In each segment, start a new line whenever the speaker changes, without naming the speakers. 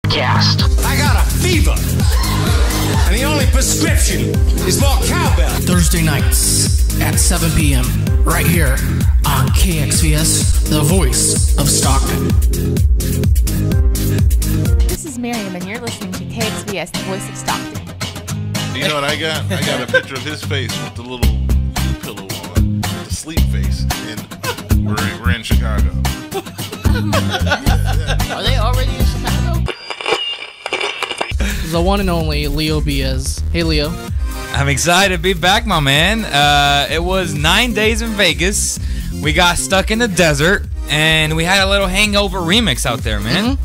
Podcast.
I got a fever, and the only prescription is more cowbell.
Thursday nights at 7 p.m. right here on KXVS, the voice of Stockton.
This is Miriam, and you're listening to KXVS, the voice of Stockton.
You know what I got? I got a picture of his face with the little pillow on, the sleep face, and we're in Chicago.
Are they already in Chicago?
The one and only Leo Biaz. Hey, Leo.
I'm excited to be back, my man. It was 9 days in Vegas. We got stuck in the desert, and we had a little hangover remix out there, man.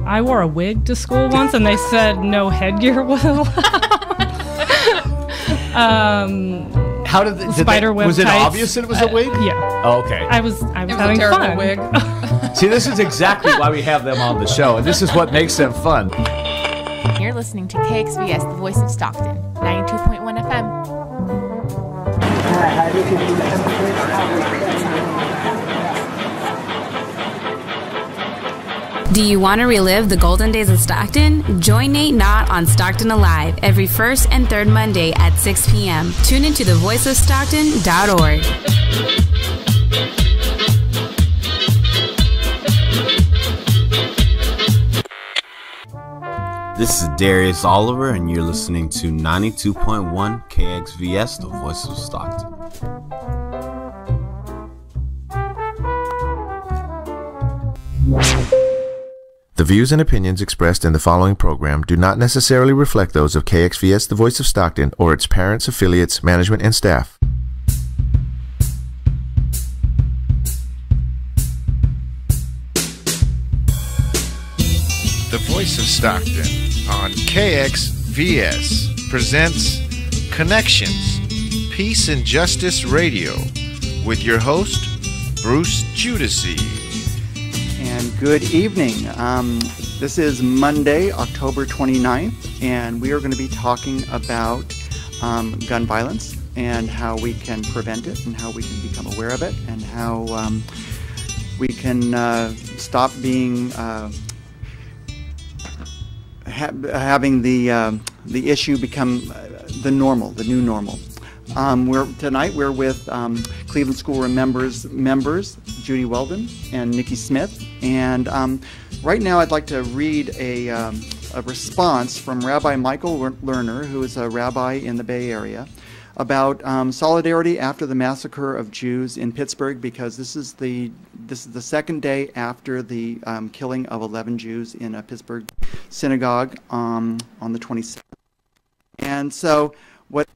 I wore a wig to school once, and they said no headgear was allowed.
How did
spider web
was it
tights.
obvious that it was a wig?
Yeah.
Oh, okay.
I was having
a terrible
fun.
Wig.
See, this is exactly why we have them on the show, and this is what makes them fun.
You're listening to KXVS, the voice of Stockton, 92.1 FM.
Do you want to relive the golden days of Stockton? Join Nate Knott on Stockton Alive every first and third Monday at 6 p.m. Tune into thevoiceofstockton.org.
This is Darius Oliver, and you're listening to 92.1 KXVS, the voice of Stockton.
The views and opinions expressed in the following program do not necessarily reflect those of KXVS, the voice of Stockton, or its parents, affiliates, management, and staff.
The voice of Stockton on KXVS presents Connections, Peace and Justice Radio with your host, Bruce Judici.
And good evening. This is Monday, October 29th, and we are going to be talking about gun violence and how we can prevent it and how we can become aware of it and how we can stop being having the issue become the normal, the new normal. Tonight we're with Cleveland School members Judy Weldon and Nikki Smith, and right now I'd like to read a response from Rabbi Michael Lerner, who is a rabbi in the Bay Area, about solidarity after the massacre of Jews in Pittsburgh, because this is the second day after the killing of 11 Jews in a Pittsburgh synagogue on the 27th. And so what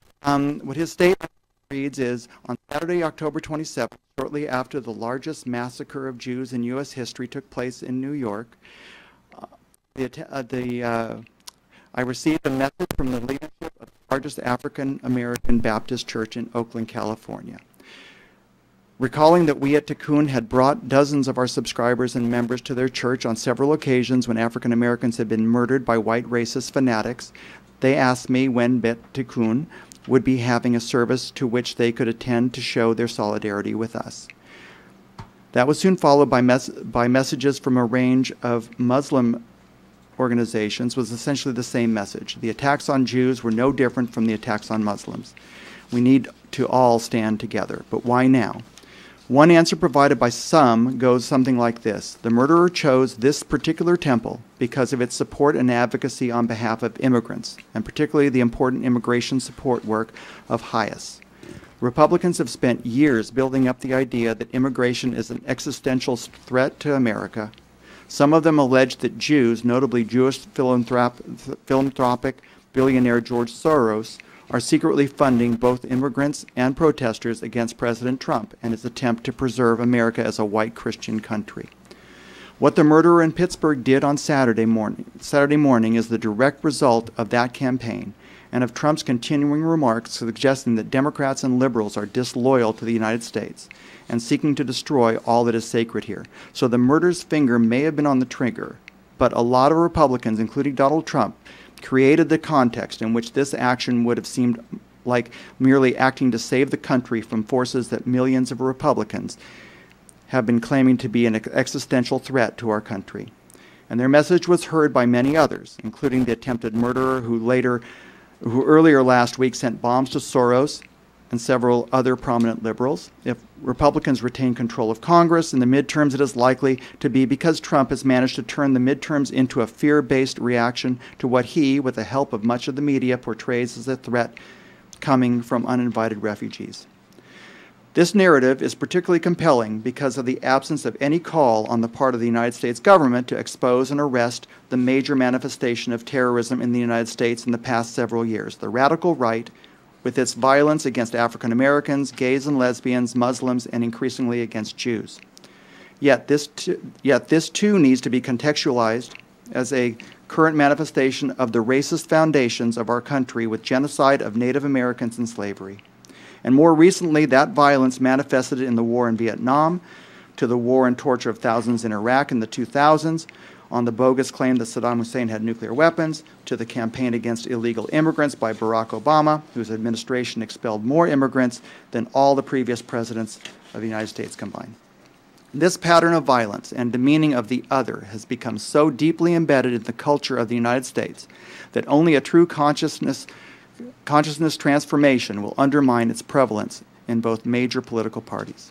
his statement reads is, on Saturday, October 27th, shortly after the largest massacre of Jews in U.S. history took place in New York, I received a message from the leadership of the largest African American Baptist church in Oakland, California. Recalling that we at Tikkun had brought dozens of our subscribers and members to their church on several occasions when African Americans had been murdered by white racist fanatics, they asked me when Bet Tikkun would be having a service to which they could attend to show their solidarity with us. That was soon followed by messages from a range of Muslim organizations. Was essentially the same message. The attacks on Jews were no different from the attacks on Muslims. We need to all stand together. But why now? One answer provided by some goes something like this. The murderer chose this particular temple because of its support and advocacy on behalf of immigrants, and particularly the important immigration support work of HIAS. Republicans have spent years building up the idea that immigration is an existential threat to America. Some of them allege that Jews, notably Jewish philanthropic billionaire George Soros, are secretly funding both immigrants and protesters against President Trump and his attempt to preserve America as a white Christian country. What the murderer in Pittsburgh did on Saturday morning is the direct result of that campaign and of Trump's continuing remarks suggesting that Democrats and liberals are disloyal to the United States and seeking to destroy all that is sacred here. So the murderer's finger may have been on the trigger, but a lot of Republicans, including Donald Trump, created the context in which this action would have seemed like merely acting to save the country from forces that millions of Republicans have been claiming to be an existential threat to our country. And their message was heard by many others, including the attempted murderer who earlier last week sent bombs to Soros and several other prominent liberals. If Republicans retain control of Congress in the midterms, it is likely to be because Trump has managed to turn the midterms into a fear-based reaction to what he, with the help of much of the media, portrays as a threat coming from uninvited refugees. This narrative is particularly compelling because of the absence of any call on the part of the United States government to expose and arrest the major manifestation of terrorism in the United States in the past several years, the radical right, with its violence against African Americans, gays and lesbians, Muslims, and increasingly against Jews. Yet this too needs to be contextualized as a current manifestation of the racist foundations of our country with genocide of Native Americans and slavery. And more recently, that violence manifested in the war in Vietnam, to the war and torture of thousands in Iraq in the 2000s, on the bogus claim that Saddam Hussein had nuclear weapons, to the campaign against illegal immigrants by Barack Obama, whose administration expelled more immigrants than all the previous presidents of the United States combined. This pattern of violence and demeaning of the other has become so deeply embedded in the culture of the United States that only a true consciousness transformation will undermine its prevalence in both major political parties.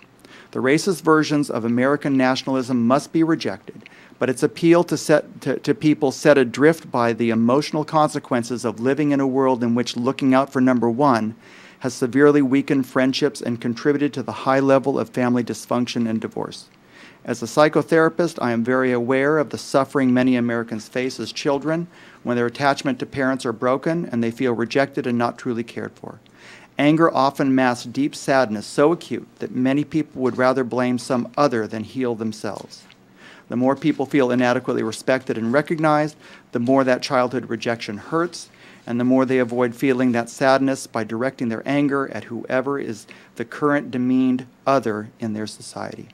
The racist versions of American nationalism must be rejected, but its appeal to people set adrift by the emotional consequences of living in a world in which looking out for number one has severely weakened friendships and contributed to the high level of family dysfunction and divorce. As a psychotherapist, I am very aware of the suffering many Americans face as children when their attachment to parents are broken and they feel rejected and not truly cared for. Anger often masks deep sadness so acute that many people would rather blame some other than heal themselves. The more people feel inadequately respected and recognized, the more that childhood rejection hurts, and the more they avoid feeling that sadness by directing their anger at whoever is the current demeaned other in their society.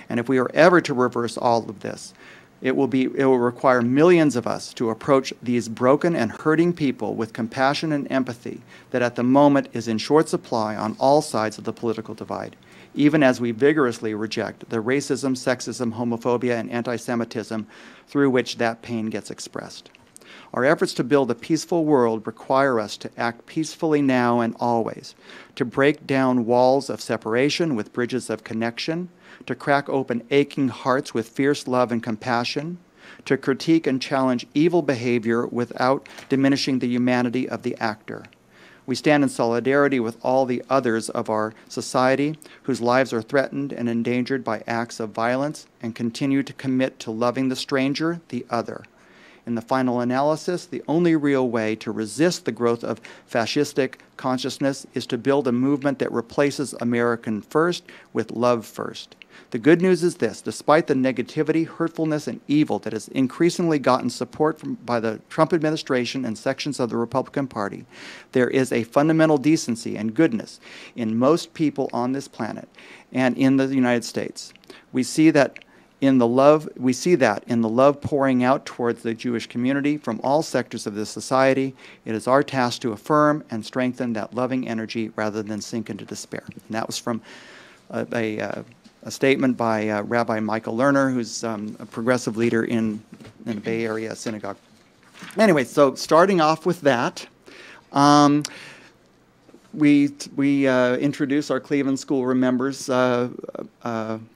And if we are ever to reverse all of this, it will require millions of us to approach these broken and hurting people with compassion and empathy that at the moment is in short supply on all sides of the political divide, even as we vigorously reject the racism, sexism, homophobia, and anti-Semitism through which that pain gets expressed. Our efforts to build a peaceful world require us to act peacefully now and always, to break down walls of separation with bridges of connection, to crack open aching hearts with fierce love and compassion, to critique and challenge evil behavior without diminishing the humanity of the actor. We stand in solidarity with all the others of our society whose lives are threatened and endangered by acts of violence and continue to commit to loving the stranger, the other. In the final analysis, the only real way to resist the growth of fascistic consciousness is to build a movement that replaces American first with love first. The good news is this: despite the negativity, hurtfulness, and evil that has increasingly gotten support by the Trump administration and sections of the Republican Party, there is a fundamental decency and goodness in most people on this planet and in the United States. We see that in the love pouring out towards the Jewish community from all sectors of this society. It is our task to affirm and strengthen that loving energy rather than sink into despair. And that was from a statement by Rabbi Michael Lerner, who's a progressive leader in the Bay Area synagogue. Anyway, so starting off with that, we introduce our Cleveland School Remembers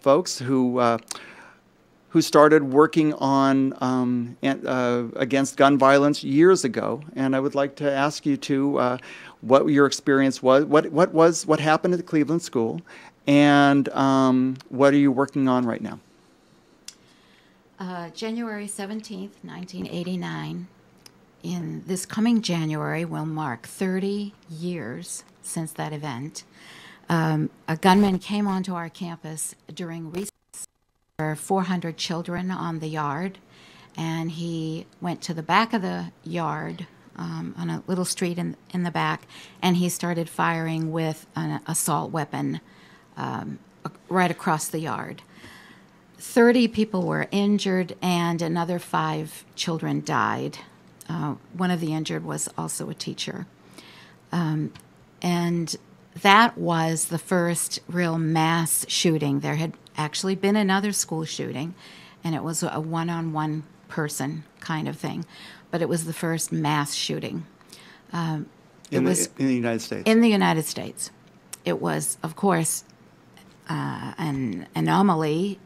folks who started working on against gun violence years ago. And I would like to ask you to what your experience was, what happened at the Cleveland School, and what are you working on right now?
January 17th, 1989. In this coming January will mark 30 years since that event. A gunman came onto our campus during recess. There were 400 children on the yard, and he went to the back of the yard on a little street in the back, and he started firing with an assault weapon right across the yard. 30 people were injured, and another 5 children died. One of the injured was also a teacher. And that was the first real mass shooting. There had actually been another school shooting, and it was a one-on-one person kind of thing, but it was the first mass shooting.
In the United States?
In the United States. It was, of course, an anomaly.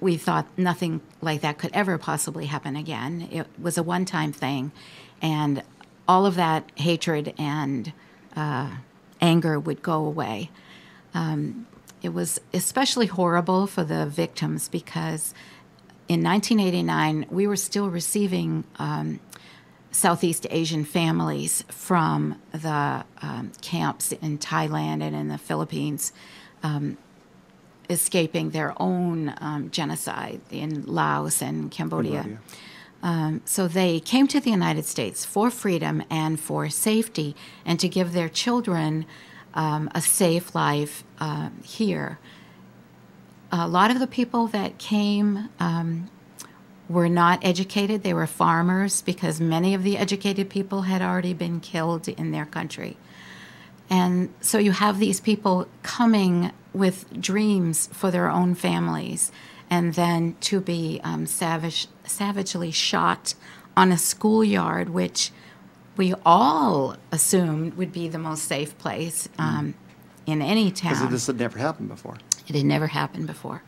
We thought nothing like that could ever possibly happen again. It was a one-time thing, and all of that hatred and anger would go away. It was especially horrible for the victims because in 1989, we were still receiving Southeast Asian families from the camps in Thailand and in the Philippines, escaping their own genocide in Laos and Cambodia. So they came to the United States for freedom and for safety and to give their children a safe life here. A lot of the people that came were not educated. They were farmers because many of the educated people had already been killed in their country. And so you have these people coming with dreams for their own families and then to be savagely shot on a schoolyard, which we all assumed would be the most safe place in any town.
Because this had never happened before.
It had never happened before.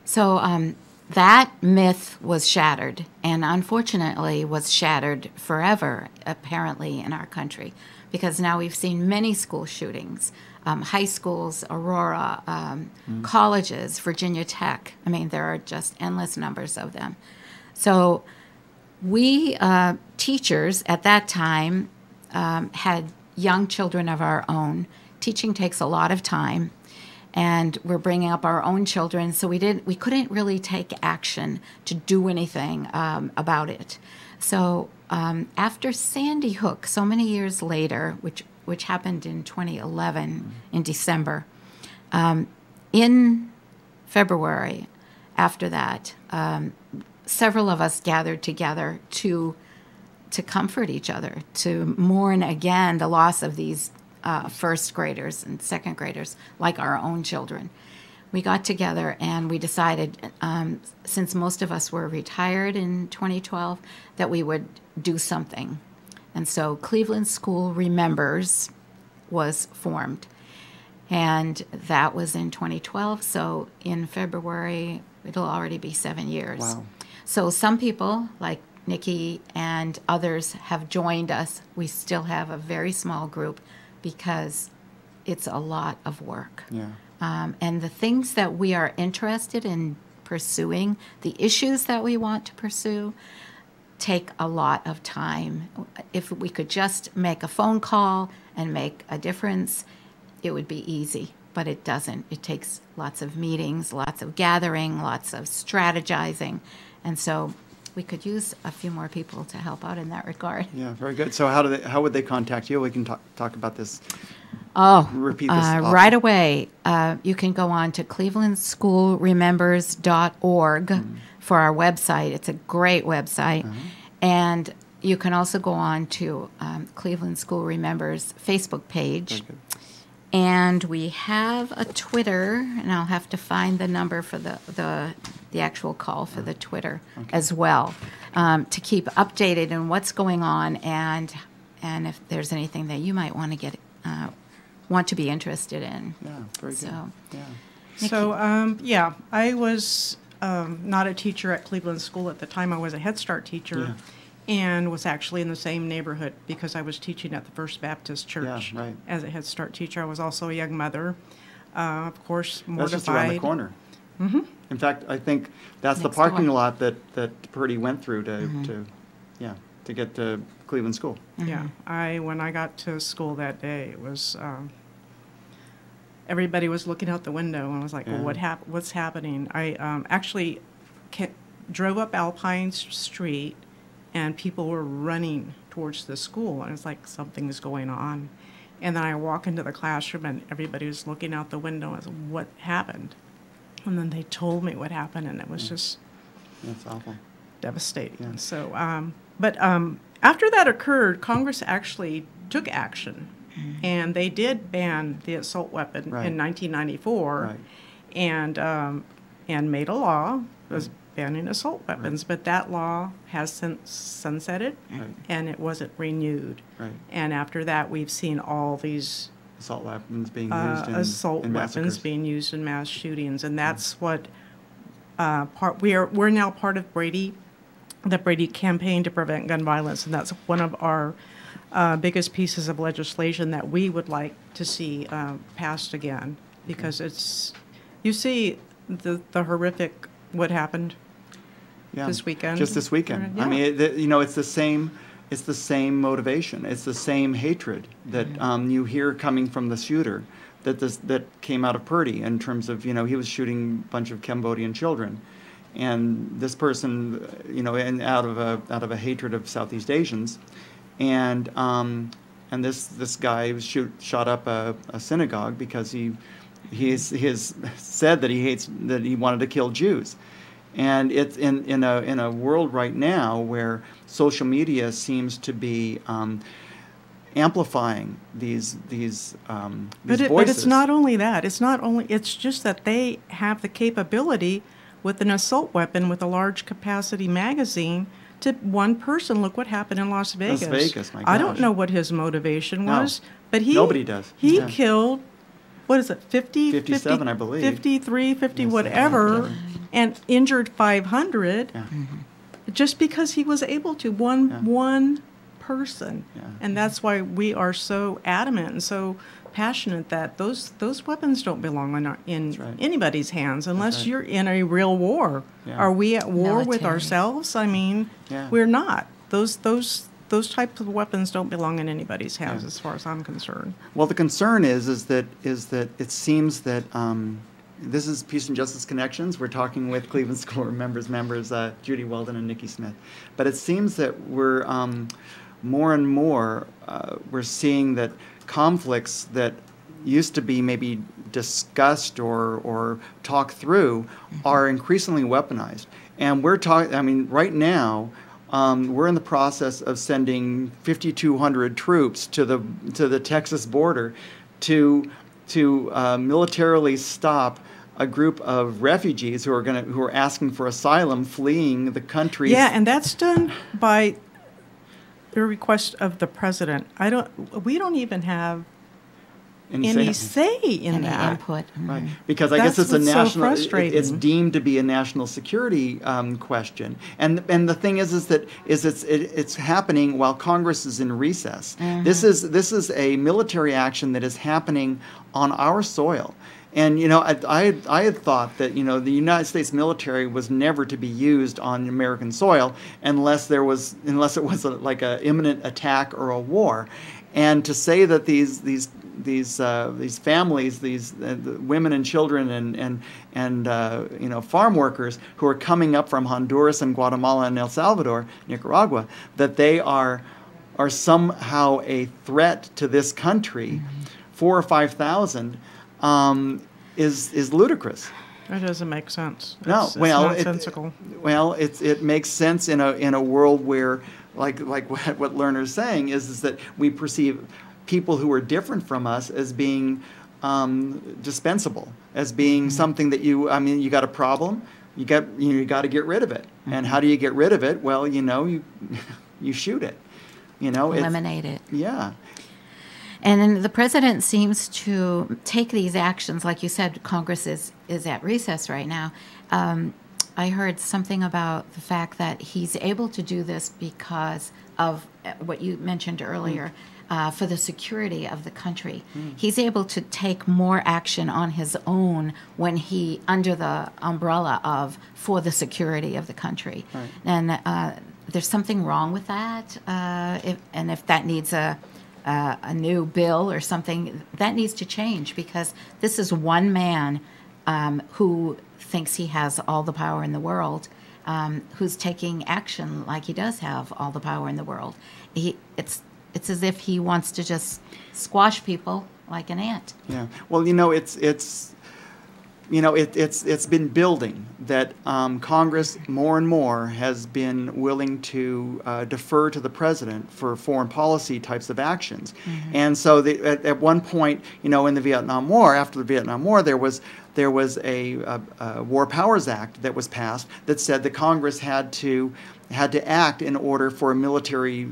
So that myth was shattered, and unfortunately was shattered forever, apparently, in our country, because now we've seen many school shootings, high schools, Aurora, colleges, Virginia Tech. I mean, there are just endless numbers of them. So we teachers at that time had young children of our own. Teaching takes a lot of time, and we're bringing up our own children, so we couldn't really take action to do anything about it. So after Sandy Hook, so many years later, which happened in 2011 in December, in February after that, several of us gathered together to comfort each other, to mourn again the loss of these first graders and second graders, like our own children. We got together and we decided, since most of us were retired in 2012, that we would do something. And so Cleveland School Remembers was formed. And that was in 2012. So in February, it'll already be 7 years.
Wow.
So some people, like Nikki and others, have joined us. We still have a very small group because it's a lot of work.
Yeah.
And the things that we are interested in pursuing, the issues that we want to pursue, take a lot of time. If we could just make a phone call and make a difference, it would be easy, but it doesn't. It takes lots of meetings, lots of gathering, lots of strategizing, and so we could use a few more people to help out in that regard.
Yeah, very good. So how would they contact you? We can talk about this.
Repeat
this
right away. You can go on to clevelandschoolremembers.org for our website. It's a great website. And you can also go on to Cleveland School Remembers Facebook page. And we have a Twitter, and I'll have to find the number for the actual call for the Twitter as well, to keep updated on what's going on and if there's anything that you might want to want to be interested in.
Yeah, very good.
So,
yeah.
I was not a teacher at Cleveland School at the time. I was a Head Start teacher. And was actually in the same neighborhood because I was teaching at the First Baptist Church as a Head Start teacher. I was also a young mother, of course, mortified.
That's just around the corner. In fact, I think that's the
Next
parking
door.
lot that Purdy went through to get to Cleveland School.
Yeah, when I got to school that day, it was everybody was looking out the window, and I was like, well, what's happening? I actually drove up Alpine Street, and people were running towards the school, and it's like something's going on. And then I walk into the classroom, and everybody was looking out the window. I said, what happened? And then they told me what happened, and it was just
that's awful,
devastating.
Yeah.
So, but after that occurred, Congress actually took action And they did ban the assault weapon
Right.
in 1994,
Right.
and made a law was banning assault weapons. But that law has since sunsetted,
Right.
and it wasn't renewed.
Right.
And after that, we've seen all these
Assault weapons being used in
assault
in
weapons
massacres.
being used in mass shootings, and that's what we're now part of the Brady campaign to prevent gun violence, and that's one of our biggest pieces of legislation that we would like to see passed again, because it's, you see the horrific what happened this weekend.
Just this weekend.
Yeah.
I mean, it's the same. It's the same motivation. It's the same hatred that you hear coming from the shooter that came out of Purdy in terms of, he was shooting a bunch of Cambodian children, and this person, and out of a hatred of Southeast Asians, and this guy shot up a synagogue because he has said that he wanted to kill Jews. And it's in a world right now where social media seems to be amplifying these voices.
But it's not only that. It's just that they have the capability with an assault weapon with a large capacity magazine to one person. Look what happened in Las Vegas.
Las Vegas, my gosh.
I don't know what his motivation was, but
nobody does.
He killed, what is it,
57, I believe.
53, 50, whatever, and injured 500 just because he was able to, one person.
Yeah.
And that's why we are so adamant and so passionate that those weapons don't belong in anybody's hands unless you're in a real war.
Yeah.
Are we at war with
Military.
ourselves? I mean, we're not. Those types of weapons don't belong in anybody's hands, as far as I'm concerned.
Well, the concern is that it seems that this is Peace and Justice Connections. We're talking with Cleveland School members, Judy Weldon and Nikki Smith. But it seems that we're more and more we're seeing that conflicts that used to be maybe discussed or talked through are increasingly weaponized. And we're talking. I mean, right now. We're in the process of sending 5,200 troops to the Texas border to militarily stop a group of refugees who are asking for asylum, fleeing the country.
Yeah, and that's done by the request of the president. We don't even have any say in that
input.
Right, because I guess it's a national.
So frustrating.
It's deemed to be a national security question, and the thing is that it's happening while Congress is in recess. This is a military action that is happening on our soil. And I had thought that the United States military was never to be used on American soil unless it was like an imminent attack or a war. And to say that these families, these women and children and farm workers who are coming up from Honduras and Guatemala and El Salvador, Nicaragua, that they are somehow a threat to this country, 4,000 or 5,000, is ludicrous.
That doesn't make sense.
It's
nonsensical.
It makes sense in a world where, like what Lerner's saying is that we perceive people who are different from us as being dispensable, as being something that you got a problem, you got to get rid of it. And how do you get rid of it? Well, you shoot it.
Eliminate it.
Yeah.
And then the president seems to take these actions. Like you said, Congress is at recess right now. I heard something about the fact that he's able to do this because of what you mentioned earlier, for the security of the country. He's able to take more action on his own when he, under the umbrella of, for the security of the country.
Right.
And there's something wrong with that. If that needs a new bill or something, that needs to change, because this is one man who thinks he has all the power in the world, who's taking action like he does have all the power in the world. It's as if he wants to just squash people like an ant.
Yeah. Well, it's been building that Congress more and more has been willing to defer to the president for foreign policy types of actions. Mm-hmm. And so at one point, in the Vietnam War, after the Vietnam War, there was a War Powers Act that was passed that said that Congress had to act in order for a military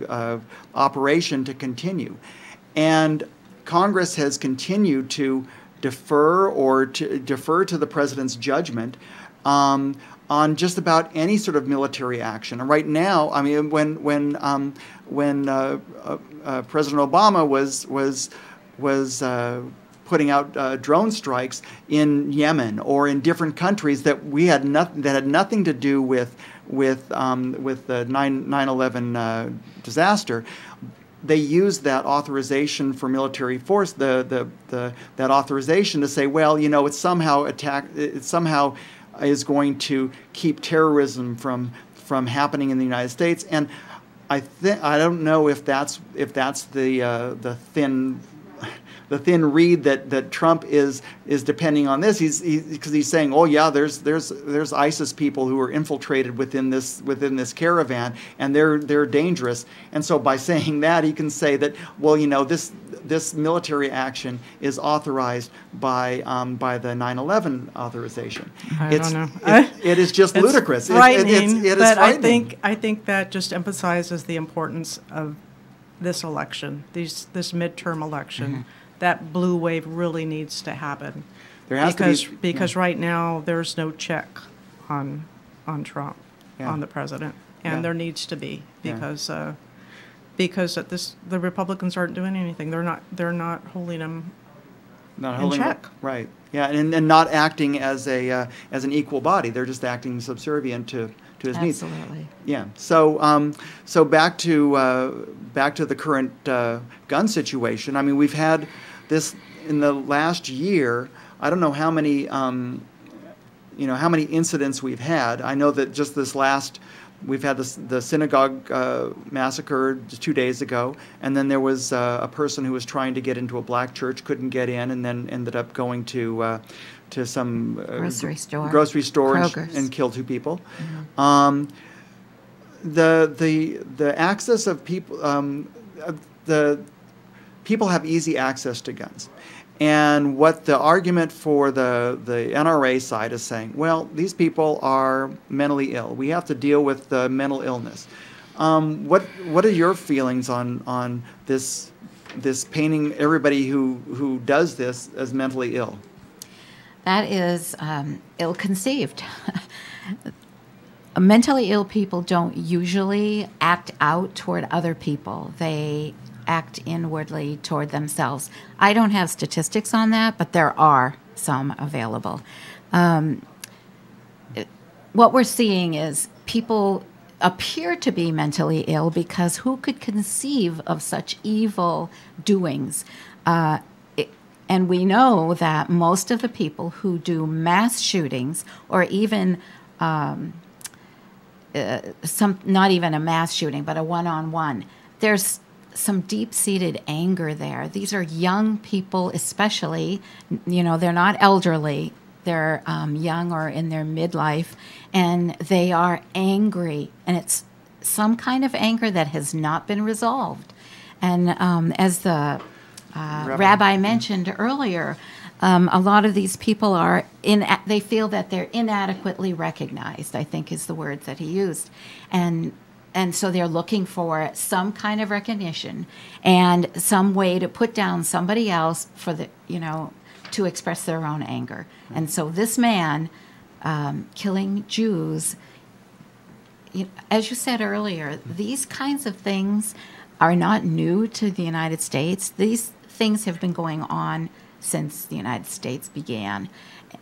operation to continue. And Congress has continued to defer to the president's judgment on just about any sort of military action. And right now, I mean, when President Obama was putting out drone strikes in Yemen or in different countries that had nothing to do with the 9/11 disaster, they used that authorization for military force, that authorization to say, well, it somehow is going to keep terrorism from happening in the United States. And I don't know if that's the thin reed that Trump is depending on this. Because he's saying, oh yeah, there's ISIS people who are infiltrated within this caravan, and they're dangerous. And so by saying that, he can say that, well, this military action is authorized by the 9/11 authorization.
I don't know.
It is just ludicrous.
Frightening,
it is
but
frightening.
I think that just emphasizes the importance of this election, this midterm election. Mm-hmm. That blue wave really needs to happen.
There has to be,
because right now there's no check on Trump, on the president, and there needs to be, because the Republicans aren't doing anything. They're not holding him in check.
Right. Yeah, and not acting as an equal body. They're just acting subservient to his needs.
Absolutely.
Yeah. So back to the current gun situation. I mean, we've had this in the last year. I don't know how many incidents we've had. I know that just we've had the synagogue massacre 2 days ago, and then there was a person who was trying to get into a black church, couldn't get in, and then ended up going to some grocery store and killed 2 people. Mm-hmm. The access of people, the people have easy access to guns. And what the argument for the NRA side is saying, well, these people are mentally ill. We have to deal with the mental illness. What are your feelings on this painting everybody who does this as mentally ill?
That is ill-conceived. Mentally ill people don't usually act out toward other people. They act inwardly toward themselves. I don't have statistics on that, but there are some available. What we're seeing is people appear to be mentally ill because who could conceive of such evil doings? And we know that most of the people who do mass shootings, or even not even a mass shooting, but a one-on-one, there's some deep-seated anger there. These are young people, especially. They're not elderly. They're young or in their midlife, and they are angry. And it's some kind of anger that has not been resolved. And as the Rabbi mentioned earlier, a lot of these people they feel that they're inadequately recognized, I think is the word that he used. And so they're looking for some kind of recognition and some way to put down somebody else to express their own anger. And so this man killing Jews, as you said earlier, these kinds of things are not new to the United States. These things have been going on since the United States began.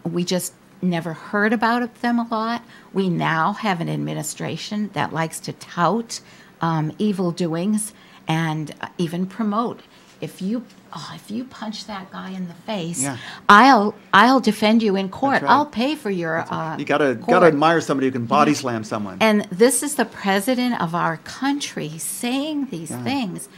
We just never heard about them a lot. We now have an administration that likes to tout evil doings and even promote. If you punch that guy in the face, I'll defend you in court.
Right.
I'll pay for your
You gotta admire somebody who can body slam someone.
And this is the president of our country saying these things.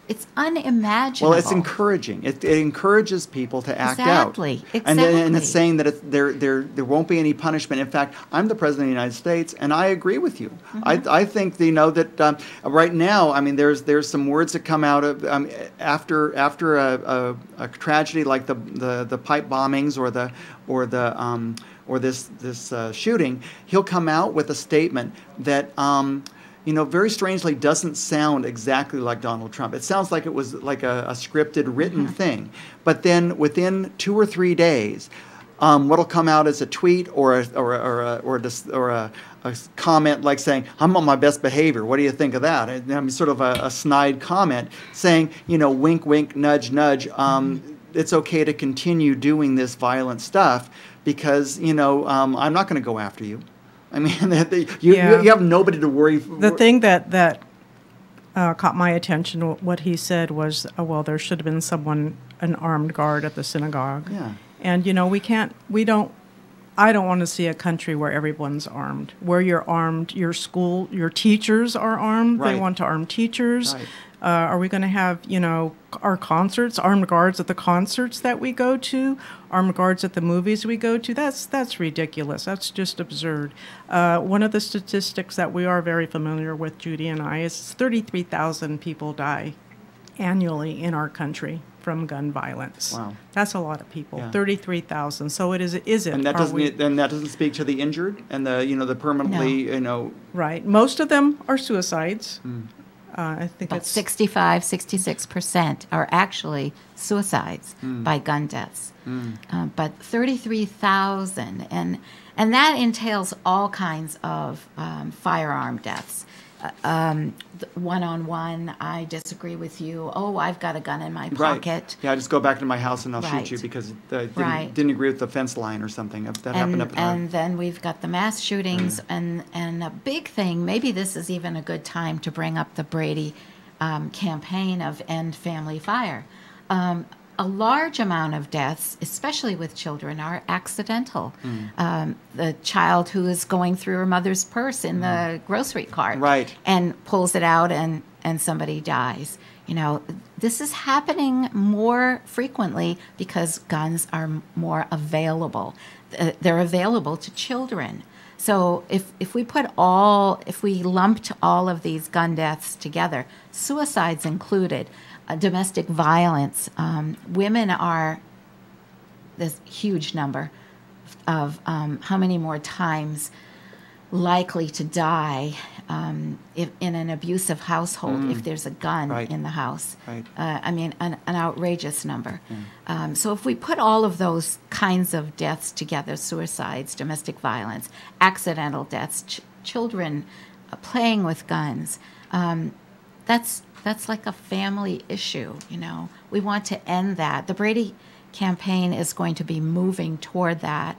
It's unimaginable.
Well, it's encouraging. It encourages people to act
Exactly,
out.
exactly.
And it's saying that there won't be any punishment. In fact, I'm the President of the United States, and I agree with you. I think, that right now, I mean, there's some words that come out of after a tragedy like the pipe bombings or this shooting, he'll come out with a statement that very strangely doesn't sound exactly like Donald Trump. It sounds like it was like a scripted, written thing. But then within 2 or 3 days, what'll come out as a tweet or a comment like saying, "I'm on my best behavior. What do you think of that?" And, I mean, sort of a snide comment saying, wink, wink, nudge, nudge. It's okay to continue doing this violent stuff because I'm not going to go after you. I mean, you have nobody to worry.
The thing that caught my attention, what he said was, well, there should have been an armed guard at the synagogue.
Yeah.
And, I don't want to see a country where everyone's armed, where you're armed, your teachers are armed.
Right.
They want to arm teachers.
Right.
Are we going to have, our concerts, armed guards at the concerts that we go to, armed guards at the movies we go to? That's ridiculous. That's just absurd. One of the statistics that we are very familiar with, Judy and I, is 33,000 people die annually in our country from gun violence.
Wow.
That's a lot of people.
Yeah.
33,000. So is it?
And that doesn't speak to the injured and the permanently,
Right.
Most of them are suicides. I think
About
it's
66% are actually suicides by gun deaths. But 33,000, and that entails all kinds of firearm deaths. One-on-one, I disagree with you. Oh, I've got a gun in my pocket.
Right. Yeah, I just go back to my house and I'll
Right.
shoot you because I
Right.
didn't agree with the fence line or something. That happened up there.
And then we've got the mass shootings, and a big thing, maybe this is even a good time to bring up the Brady campaign of End Family Fire. A large amount of deaths, especially with children, are accidental. The child who is going through her mother's purse in the grocery cart
Right.
and pulls it out and somebody dies. This is happening more frequently because guns are more available. They're available to children. So if we lumped all of these gun deaths together, suicides included, domestic violence, women are this huge number of how many more times likely to die if in an abusive household if there's a gun
Right.
in the house.
Right.
An outrageous number. So if we put all of those kinds of deaths together, suicides, domestic violence, accidental deaths, children playing with guns, that's like a family issue. We want to end that. The Brady campaign is going to be moving toward that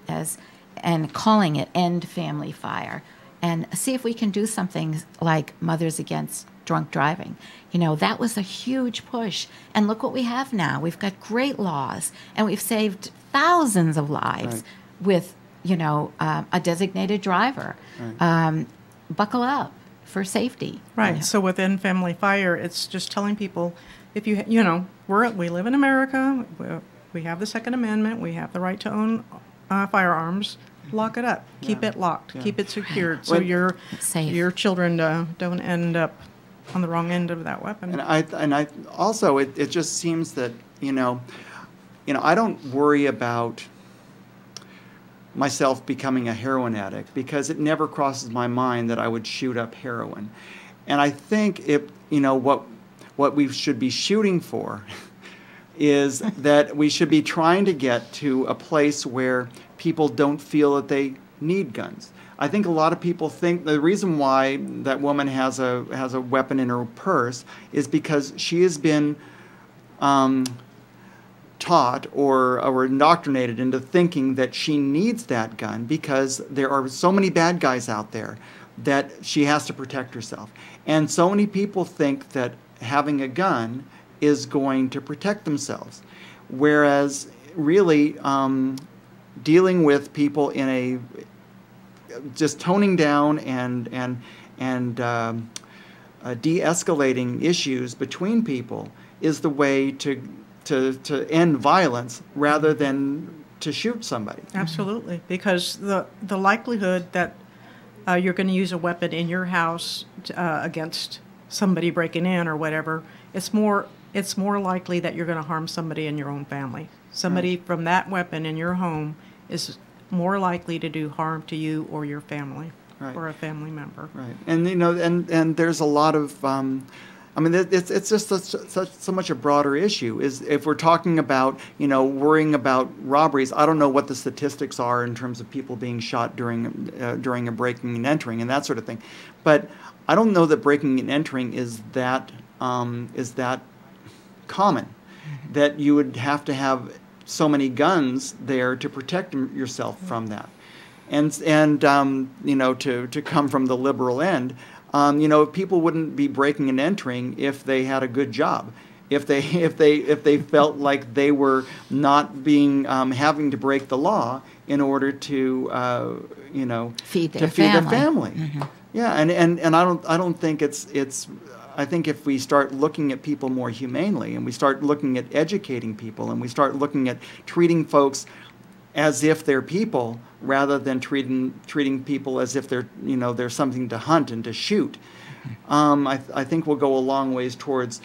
and calling it End Family Fire, and see if we can do something like Mothers Against Drunk Driving. That was a huge push, and look what we have now. We've got great laws, and we've saved thousands of lives with a designated driver. Buckle up for safety.
Right. So within Family Fire, it's just telling people, if we live in America, we have the Second Amendment, we have the right to own firearms. Lock it up. Keep it locked. Keep it secured, so your children don't end up on the wrong end of that weapon.
And I also it just seems that I don't worry about myself becoming a heroin addict because it never crosses my mind that I would shoot up heroin. And I think what we should be shooting for is that we should be trying to get to a place where people don't feel that they need guns. I think a lot of people think the reason why that woman has a weapon in her purse is because she has been taught or indoctrinated into thinking that she needs that gun because there are so many bad guys out there that she has to protect herself. And so many people think that having a gun is going to protect themselves, whereas really dealing with people in a just toning down and de-escalating issues between people is the way to end violence rather than to shoot somebody.
Absolutely, because the likelihood that you're going to use a weapon in your house against somebody breaking in or whatever, it's more likely that you're going to harm somebody in your own family. Somebody from that weapon in your home is more likely to do harm to you or your family or a family member.
Right, and and there's a lot of. It's just so much a broader issue. Is if we're talking about worrying about robberies, I don't know what the statistics are in terms of people being shot during a breaking and entering and that sort of thing, but I don't know that breaking and entering is that common, that you would have to have so many guns there to protect yourself from that, and to come from the liberal end. People wouldn't be breaking and entering if they had a good job, if they felt like they were not being having to break the law in order to
feed their
family.
Mm-hmm.
Yeah, and I don't think it's. I think if we start looking at people more humanely, and we start looking at educating people, and we start looking at treating folks as if they're people rather than treating people as if they're something to hunt and to shoot. I think we'll go a long ways towards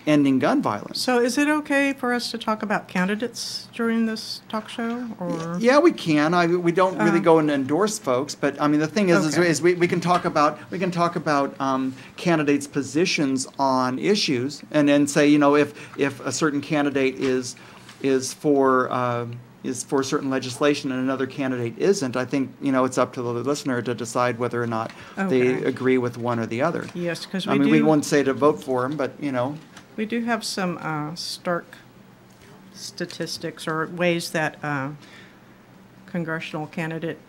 ending gun violence.
So is it okay for us to talk about candidates during this talk show? Or
yeah, we can. We don't really go and endorse folks, but the thing is we can talk about candidates' positions on issues, and then say if a certain candidate is for certain legislation and another candidate isn't, I think it's up to the listener to decide whether or not they agree with one or the other.
Yes, because
we won't say to vote for them, but
we do have some stark statistics or ways that congressional candidate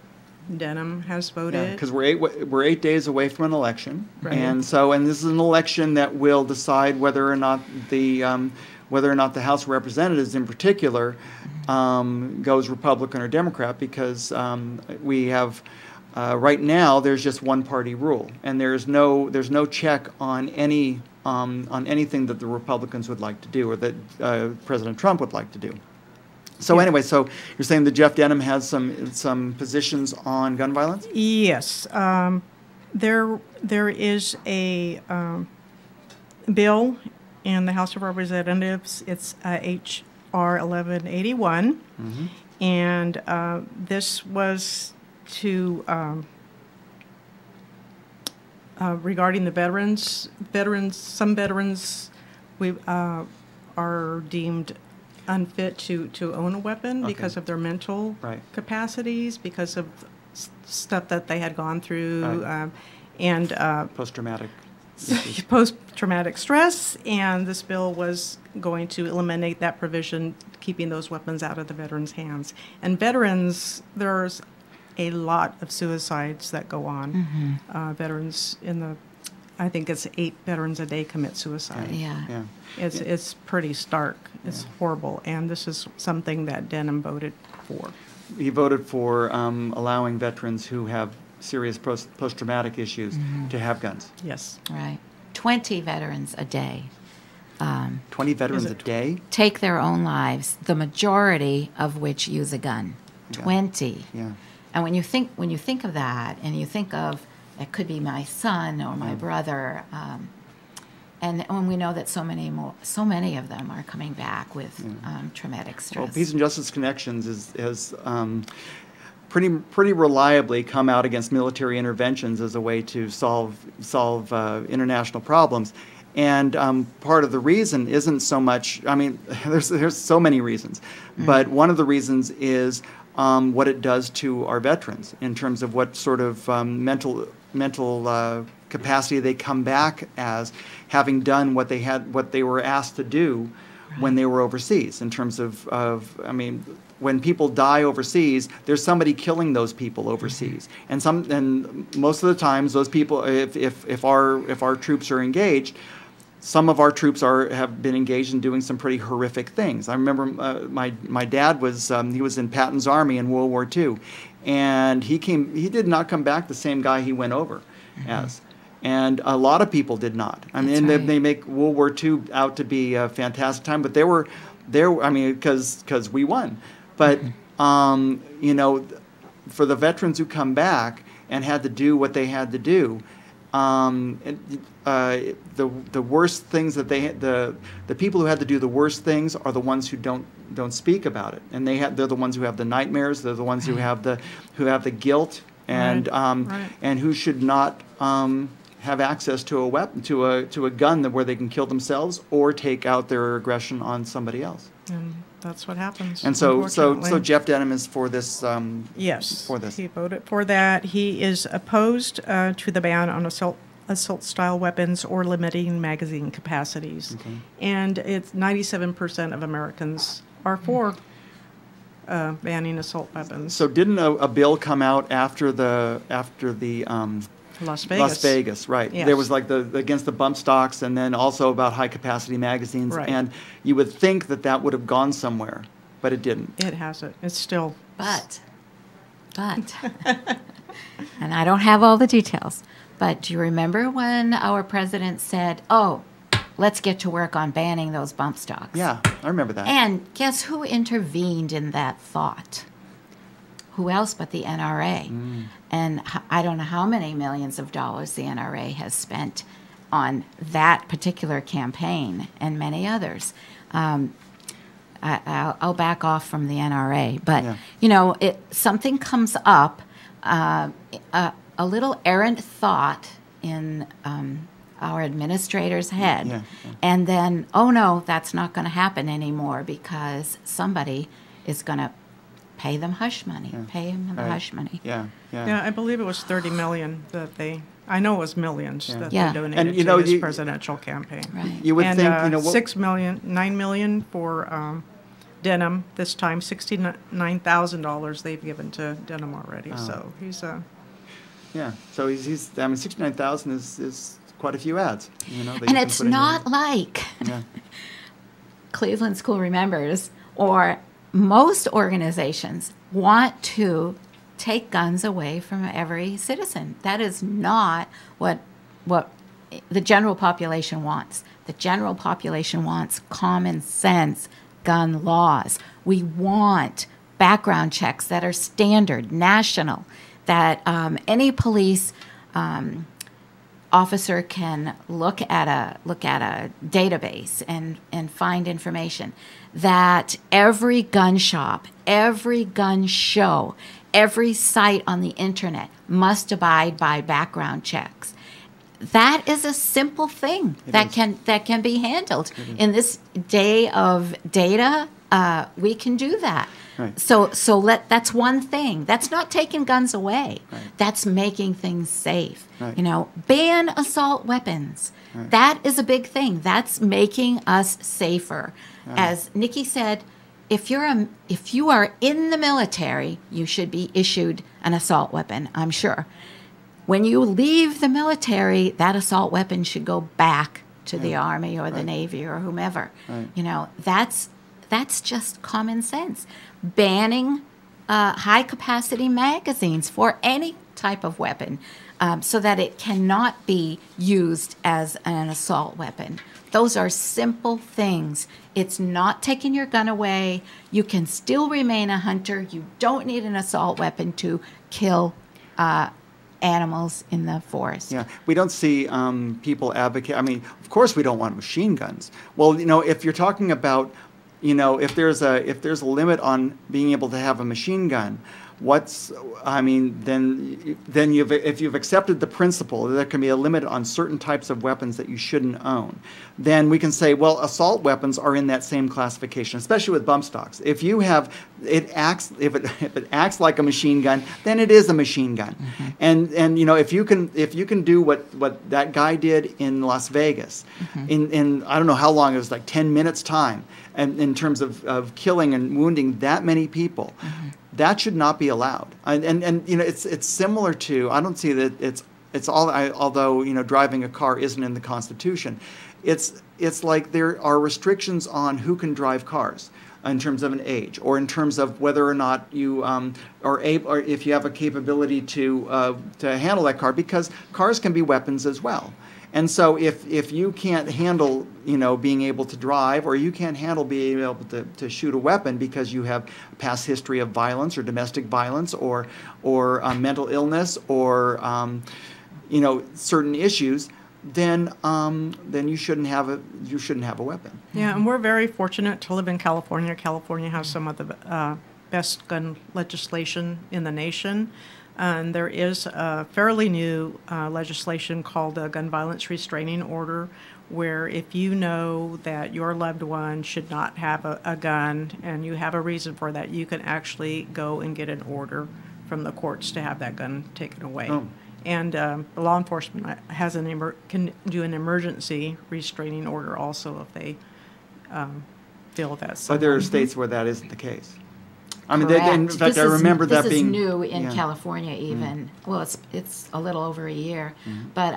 Denham has voted.
Because we're 8 days away from an election,
right.
and this is an election that will decide whether or not the House of Representatives in particular goes Republican or Democrat, because we have right now there's just one party rule, and there's no check on anything that the Republicans would like to do or that President Trump would like to do. So anyway, so you're saying that Jeff Denham has some positions on gun violence?
Yes, there is a bill in the House of Representatives. It's H.R. 1181,
mm-hmm.
and this was to regarding the veterans. Some veterans are deemed unfit to own a weapon because of their mental capacities, because of stuff that they had gone through, and post-traumatic stress, and this bill was going to eliminate that provision, keeping those weapons out of the veterans' hands. And veterans, there's a lot of suicides that go on.
Mm-hmm.
Veterans I think it's 8 veterans a day commit suicide.
Yeah.
It's pretty stark. It's horrible, and this is something that Denham voted for.
He voted for allowing veterans who have serious post-traumatic issues to have guns.
Yes.
Right. 20 veterans a day.
20 veterans a day?
Take their own lives, the majority of which use a gun.
Yeah.
20.
Yeah.
And when you think of that, and you think of it could be my son or my brother, and when we know that so many of them are coming back with traumatic stress.
Well, Peace and Justice Connections has pretty reliably come out against military interventions as a way to solve international problems. And part of the reason isn't so much. There's so many reasons, but one of the reasons is what it does to our veterans in terms of what sort of mental capacity they come back as, having done what they were asked to do when they were overseas. In terms of when people die overseas, there's somebody killing those people overseas, and most of the times those people, if our troops are engaged, some of our troops have been engaged in doing some pretty horrific things. I remember my dad was he was in Patton's Army in World War II, and he did not come back the same guy he went over as. And a lot of people did not. I mean, they make World War II out to be a fantastic time, but I mean, because we won. But, you know, for the veterans who come back and had to do what they had to do, the worst things that the people who had to do the worst things are the ones who don't speak about it, and they're the ones who have the nightmares. They're the ones who have the guilt, and and who should not have access to a weapon, to a gun where they can kill themselves or take out their aggression on somebody else.
And that's what happens.
And so Jeff Denham is for this.
Yes,
for this.
He voted for that. He is opposed to the ban on assault-style weapons or limiting magazine capacities.
Okay.
And it's 97% of Americans are for banning assault weapons.
So didn't a bill come out after the
Las Vegas.
Las Vegas, right.
Yes.
There was like against the bump stocks, and then also about high-capacity magazines.
Right.
And you would think that would have gone somewhere, but it didn't.
It hasn't. It's still...
But, and I don't have all the details, but do you remember when our president said, oh, let's get to work on banning those bump stocks?
Yeah, I remember that.
And guess who intervened in that thought? Who else but the NRA? And I don't know how many millions of dollars the NRA has spent on that particular campaign and many others. I'll back off from the NRA, but you know, something comes up, a little errant thought in our administrator's head, and then, oh no, that's not going to happen anymore because somebody is going to pay them hush money. Pay them the hush money.
Yeah, I believe it was $30 million that I know it was millions that they donated
and,
to his presidential campaign.
Right.
You would think, you know,
$9 million for Denham this time. $69,000 they've given to Denham already. So he's
yeah. So he's. I mean, 69,000 is quite a few ads. You know,
and it's not like Cleveland School Remembers or most organizations want to take guns away from every citizen. That is not what the general population wants. The general population wants common sense gun laws. We want background checks that are standard, national, that any police officer can look at a database and find information, that every gun shop, every gun show, every site on the internet must abide by background checks. That is a simple thing that can be handled. In this day of data, we can do that.
Right.
So that's one thing. That's not taking guns away. Right. That's making things safe.
Right.
You know, ban assault weapons. Right. That is a big thing. That's making us safer. Right. As Nikki said, if you are in the military, you should be issued an assault weapon, I'm sure. When you leave the military, that assault weapon should go back to the Army or the Navy or whomever.
Right.
You know, that's just common sense. Banning high-capacity magazines for any type of weapon so that it cannot be used as an assault weapon. Those are simple things. It's not taking your gun away. You can still remain a hunter. You don't need an assault weapon to kill animals in the forest.
Yeah, we don't see people advocate. I mean, of course we don't want machine guns. Well, you know, if you're talking about, you know, if there's a limit on being able to have a machine gun, then if you've accepted the principle that there can be a limit on certain types of weapons that you shouldn't own, then we can say, well, assault weapons are in that same classification, especially with bump stocks. If it acts like a machine gun, then it is a machine gun.
Mm-hmm.
And you know, if you can do what that guy did in Las Vegas, in I don't know how long, it was like 10 minutes time, and in terms of killing and wounding that many people. That should not be allowed. And you know, it's similar to, I don't see that it's all, although, you know, driving a car isn't in the Constitution, it's like there are restrictions on who can drive cars. in terms of an age, or in terms of whether or not you are able, or if you have a capability to handle that car, because cars can be weapons as well. And so if you can't handle, being able to drive, or you can't handle being able to shoot a weapon because you have a past history of violence or domestic violence or mental illness or certain issues, then you shouldn't have a weapon.
Yeah, and we're very fortunate to live in California. California has some of the best gun legislation in the nation. And there is a fairly new legislation called a gun violence restraining order, where if you know that your loved one should not have a gun and you have a reason for that, you can actually go and get an order from the courts to have that gun taken away.
Oh.
And law enforcement has can do an emergency restraining order also if they feel that's.
But there are states where that isn't the case. I mean,
Correct.
in fact, I remember that being
This is new in California even. Well, it's a little over a year. But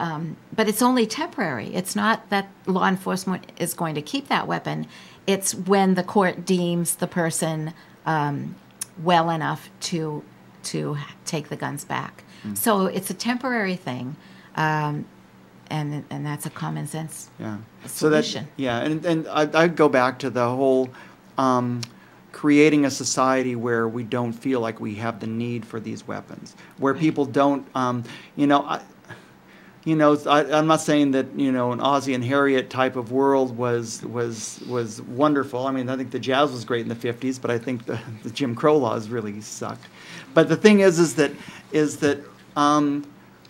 it's only temporary. It's not that law enforcement is going to keep that weapon. It's when the court deems the person well enough to take the guns back. So it's a temporary thing, and that's a common sense solution.
And I'd go back to the whole creating a society where we don't feel like we have the need for these weapons, where people don't, I'm not saying that an Ozzie and Harriet type of world was wonderful. I mean, I think the jazz was great in the 50s, but I think the Jim Crow laws really sucked. But the thing is that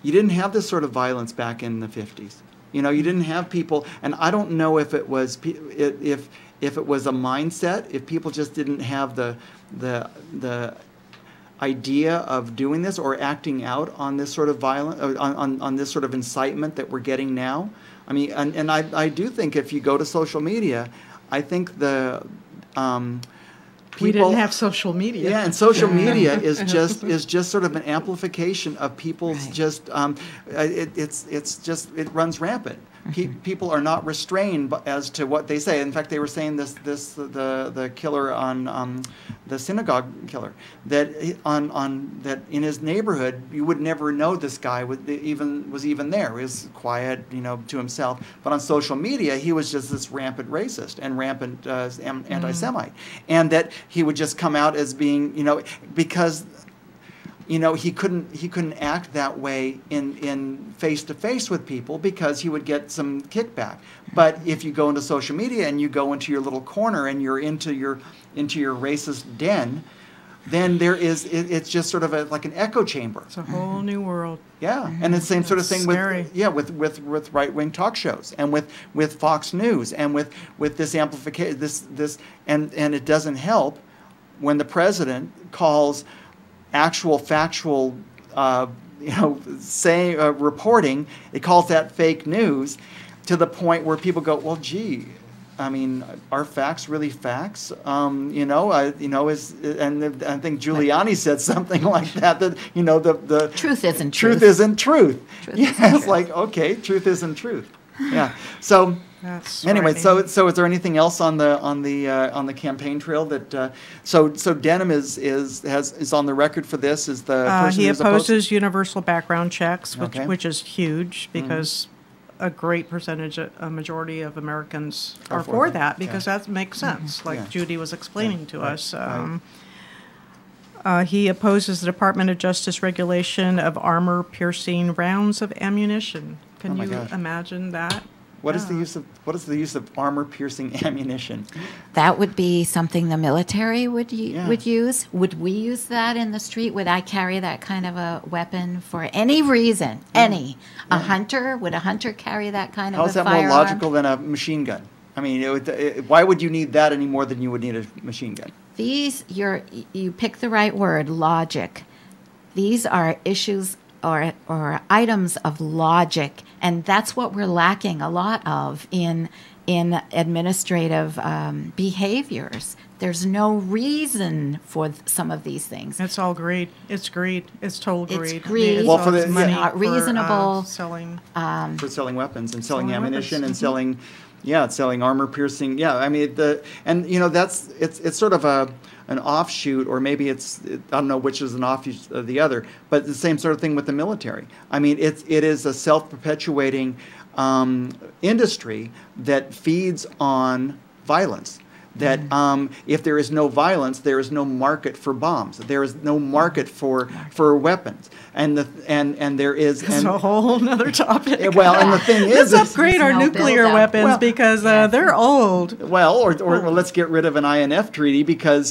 you didn't have this sort of violence back in the 50s. You didn't have people, and I don't know if it was if it was a mindset, if people just didn't have the idea of doing this or acting out on this sort of violence, on this sort of incitement that we're getting now. I mean, and I do think if you go to social media, I think
we didn't have social media.
Yeah, and social media is just sort of an amplification of people's it runs rampant. People are not restrained as to what they say. In fact, they were saying the killer on the synagogue killer, that that in his neighborhood you would never know this guy was even there. He was quiet, to himself. But on social media, he was just this rampant racist and rampant anti-Semite, and that he would just come out as being, because he couldn't act that way in face to face with people because he would get some kickback. But if you go into social media and you go into your little corner and you're into your racist den, then it's just sort of like an echo chamber.
It's a whole new world.
Yeah, and it's the same sort of thing with right-wing talk shows and with Fox News and with this amplification, this and it doesn't help when the president calls actual factual reporting, it calls that fake news, to the point where people go, well, gee, I mean, are facts really facts? And I think Giuliani said something like that the
truth isn't
truth.
Truth
isn't truth.
isn't
like, okay, truth isn't truth. Yeah. So
that's
anyway,
frightening.
so is there anything else on the campaign trail that so Denham is on the record for this? Is the person
he
who's
opposes universal background checks, which is huge because a great percentage, a majority of Americans are for that because that makes sense, like Judy was explaining to us. He opposes the Department of Justice regulation of armor-piercing rounds of ammunition. Can you imagine that?
What is the use of armor-piercing ammunition?
That would be something the military would use. Would we use that in the street? Would I carry that kind of a weapon for any reason? A hunter? Would a hunter carry that kind of a firearm?
How is that more logical than a machine gun? I mean, why would you need that any more than you would need a machine gun?
You pick the right word, logic. These are issues or items of logic, and that's what we're lacking a lot of in administrative behaviors. There's no reason for some of these things.
It's all greed. It's greed. It's total greed.
It's greed.
Well, for
money reasonable
selling
for selling weapons and selling ammunition and selling Yeah, it's selling armor-piercing. Yeah, I mean that's it's sort of an offshoot, or maybe I don't know which is an offshoot of the other, but the same sort of thing with the military. I mean, it is a self-perpetuating industry that feeds on violence. That if there is no violence, there is no market for bombs. There is no market for weapons, and there is.
It's a whole other topic.
Well, and the thing is,
let's upgrade our nuclear weapons because they're old.
Well, or let's get rid of an INF treaty because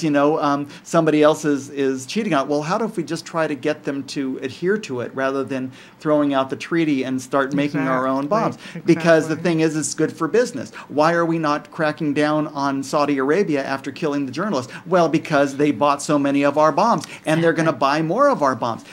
somebody else is cheating on it. Well, how if we just try to get them to adhere to it rather than throwing out the treaty and start making our own bombs?
Exactly.
Because the thing is, it's good for business. Why are we not cracking down on Saudi Arabia after killing the journalist? Well, because they bought so many of our bombs, and they're going to buy more of our bombs.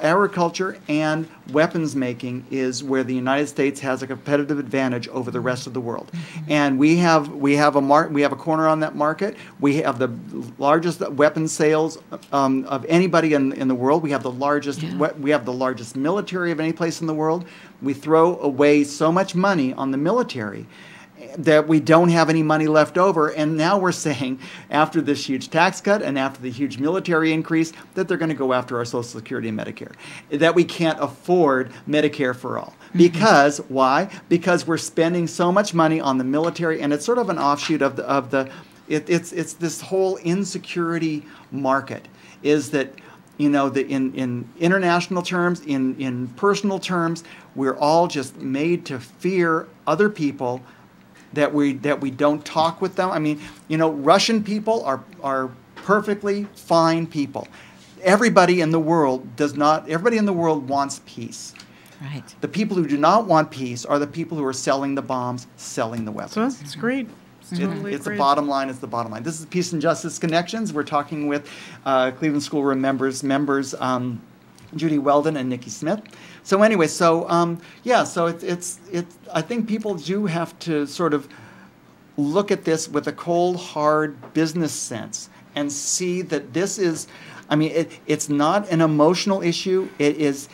Agriculture and weapons making is where the United States has a competitive advantage over the rest of the world, and we have a corner on that market. We have the largest weapons sales of anybody in the world. We have the largest military of any place in the world. We throw away so much money on the military that we don't have any money left over, and now we're saying after this huge tax cut and after the huge military increase that they're going to go after our Social Security and Medicare, that we can't afford Medicare for all. Because why? Because we're spending so much money on the military, and it's sort of an offshoot it's this whole insecurity market. Is that in international terms, in personal terms, we're all just made to fear other people. That we don't talk with them. I mean, Russian people are perfectly fine people. Everybody in the world wants peace.
Right.
The people who do not want peace are the people who are selling the bombs, selling the weapons.
So that's great.
It's the bottom line. It's the bottom line. This is Peace and Justice Connections. We're talking with Cleveland School members Judy Weldon and Nikki Smith. So anyway, it's I think people do have to sort of look at this with a cold, hard business sense and see that this is, it's not an emotional issue. It is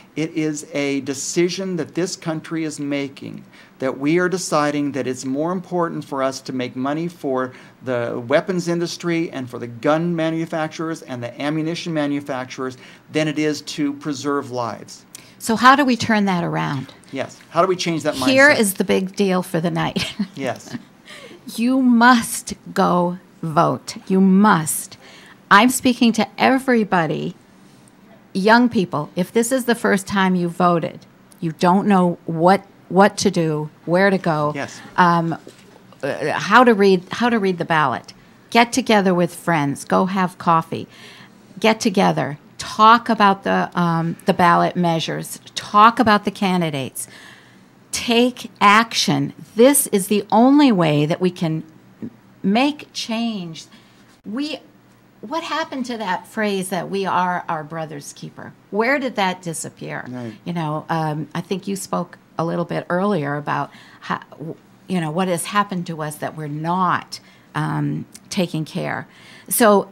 a decision that this country is making, that we are deciding that it's more important for us to make money for the weapons industry and for the gun manufacturers and the ammunition manufacturers than it is to preserve lives.
So how do we turn that around?
Yes. How do we change that mindset?
Here is the big deal for the night.
Yes.
You must go vote. You must. I'm speaking to everybody, young people. If this is the first time you voted, you don't know what to do, where to go,
yes.
How to read the ballot. Get together with friends. Go have coffee. Get together. Talk about the ballot measures. Talk about the candidates. Take action. This is the only way that we can make change. What happened to that phrase that we are our brother's keeper? Where did that disappear?
Right.
I think you spoke a little bit earlier about how, what has happened to us that we're not taking care. So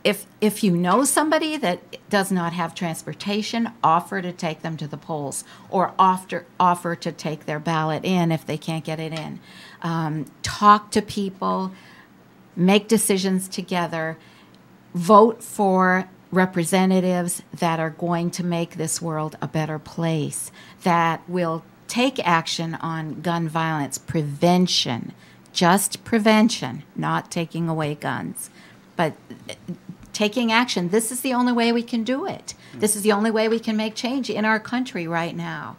if you know somebody that does not have transportation, offer to take them to the polls, or offer to take their ballot in if they can't get it in. Talk to people, make decisions together, vote for representatives that are going to make this world a better place, that will take action on gun violence prevention, just prevention, not taking away guns, but taking action. This is the only way we can do it. This is the only way we can make change in our country right now.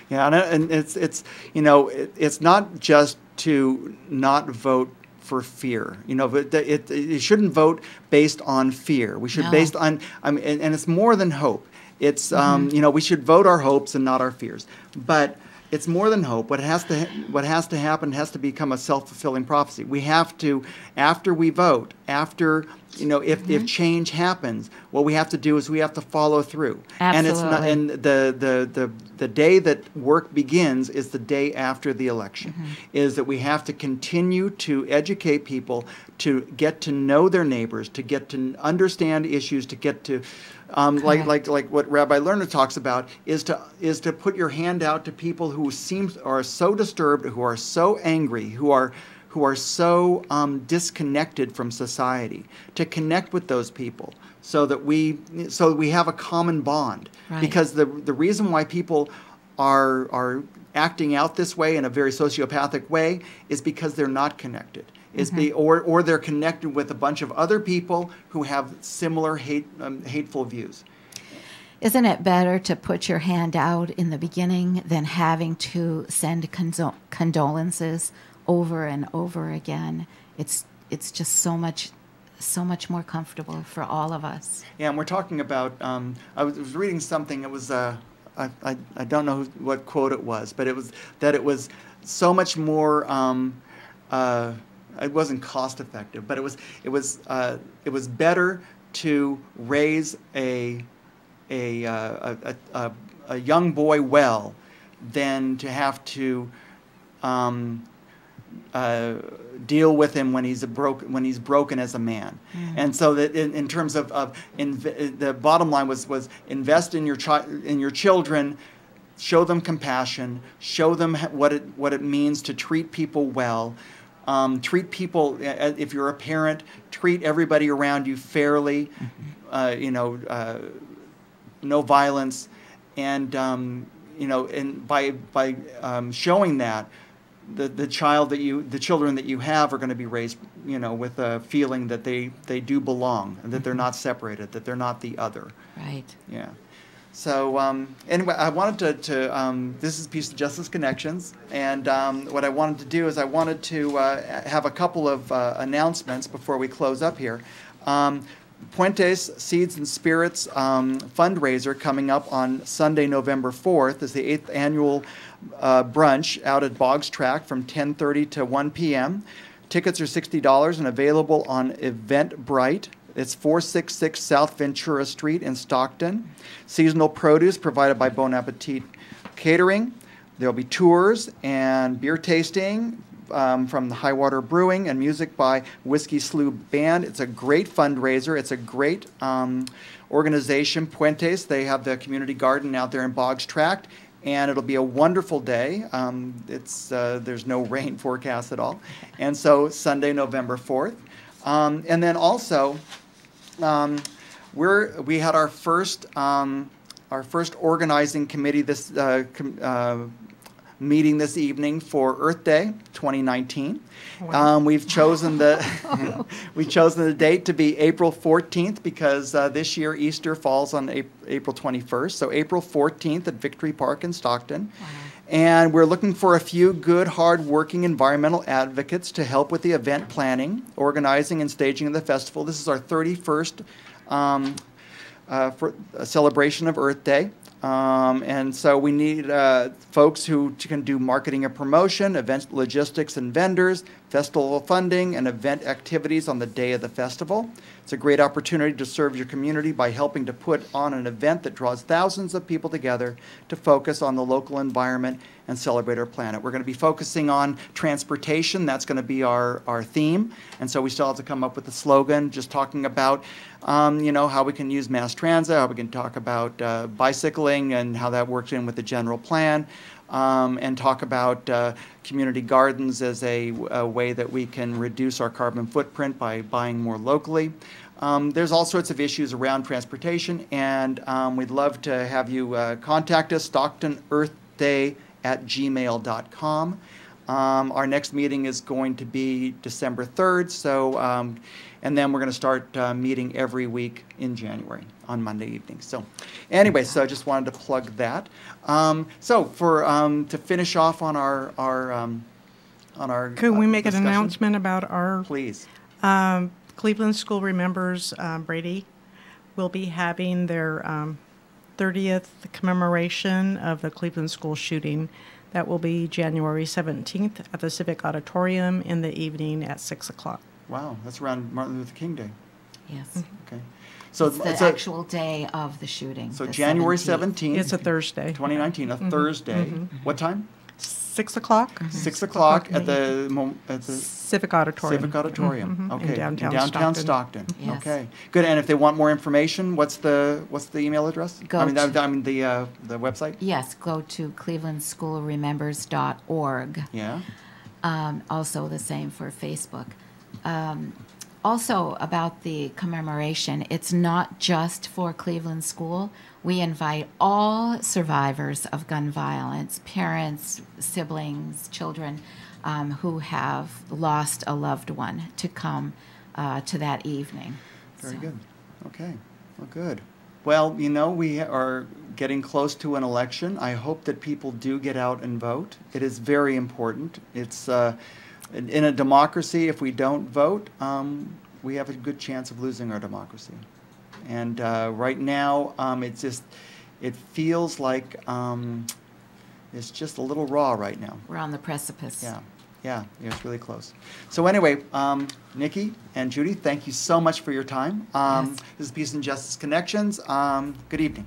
Yeah, and it's not just to not vote for fear. You shouldn't vote based on fear. We should based on and it's more than hope. It's we should vote our hopes and not our fears. But it's more than hope. What has to happen has to become a self-fulfilling prophecy. We have to, after we vote, if change happens, what we have to do is we have to follow through.
Absolutely.
And the day that work begins is the day after the election. Is that we have to continue to educate people, to get to know their neighbors, to get to understand issues, to get to like what Rabbi Lerner talks about, is to put your hand out to people who are so disturbed, who are so angry, who are so disconnected from society, to connect with those people so that we have a common bond.
Right.
Because the reason why people are acting out this way in a very sociopathic way is because they're not connected. Or they're connected with a bunch of other people who have similar hateful views.
Isn't it better to put your hand out in the beginning than having to send condolences over and over again? It's just so much more comfortable for all of us.
Yeah, and we're talking about. I was reading something. It was I don't know what quote it was, but it was so much more. It wasn't cost effective, but it was better to raise a young boy well than to have to deal with him when he's broken as a man. And so that in terms of the bottom line was invest in your children, show them compassion, show them what it means to treat people well. Treat people, if you're a parent, treat everybody around you fairly, no violence, and and by showing that, the children that you have are going to be raised, with a feeling that they do belong and that they're not separated, that they're not the other.
Right.
Yeah. So anyway, I wanted to this is Peace and Justice Connections, and what I wanted to do is I wanted to have a couple of announcements before we close up here. Puentes Seeds and Spirits fundraiser coming up on Sunday, November 4th is the 8th annual brunch out at Boggs Track from 10:30 to 1 p.m. Tickets are $60 and available on Eventbrite. It's 466 South Ventura Street in Stockton. Seasonal produce provided by Bon Appetit Catering. There'll be tours and beer tasting from the Highwater Brewing and music by Whiskey Slough Band. It's a great fundraiser. It's a great organization, Puentes. They have the community garden out there in Boggs Tract, and it'll be a wonderful day. There's no rain forecast at all. And so Sunday, November 4th. And then also, we had our first organizing committee meeting this evening for Earth Day 2019. Wow. We've chosen the date to be April 14th because this year Easter falls on April 21st. So April 14th at Victory Park in Stockton. Wow. And we're looking for a few good, hard-working environmental advocates to help with the event planning, organizing, and staging of the festival. This is our 31st for a celebration of Earth Day. And so we need folks who can do marketing and promotion, event logistics and vendors, festival funding, and event activities on the day of the festival. It's a great opportunity to serve your community by helping to put on an event that draws thousands of people together to focus on the local environment and celebrate our planet. We're going to be focusing on transportation. That's going to be our theme. And so we still have to come up with a slogan, just talking about how we can use mass transit, how we can talk about bicycling and how that works in with the general plan, and talk about community gardens as a way that we can reduce our carbon footprint by buying more locally. There's all sorts of issues around transportation, and we'd love to have you contact us, StocktonEarthDay@gmail.com. Our next meeting is going to be December 3rd, so and then we're going to start meeting every week in January on Monday evenings. So anyway, so I just wanted to plug that. So for to finish off on our
could we make
discussion?
An announcement about our
please?
Cleveland School Remembers Brady will be having their 30th commemoration of the Cleveland School shooting. That will be January 17th at the Civic Auditorium in the evening at 6 o'clock.
Wow, that's around Martin Luther King Day.
Yes.
Okay. So
it's the actual day of the shooting.
So January 17th.
It's a Thursday.
2019, a Thursday. Mm-hmm. What time?
6 o'clock.
6 o'clock at
meeting.
the
Civic Auditorium.
Civic Auditorium. Okay.
In downtown
Stockton.
Yes.
Okay. Good. And if they want more information, what's the email address?
Go
I mean,
to-
the website.
Yes, go to clevelandschoolremembers.org.
Yeah.
Also the same for Facebook. Also about the commemoration, it's not just for Cleveland School. We invite all survivors of gun violence, parents, siblings, children who have lost a loved one to come to that evening.
Very good. Okay. Well, good. Well, we are getting close to an election. I hope that people do get out and vote. It is very important. It's in a democracy, if we don't vote, we have a good chance of losing our democracy. And right now, it feels like it's just a little raw right now.
We're on the precipice.
Yeah, it's really close. So anyway, Nikki and Judy, thank you so much for your time.
Yes.
This is Peace and Justice Connections. Good evening.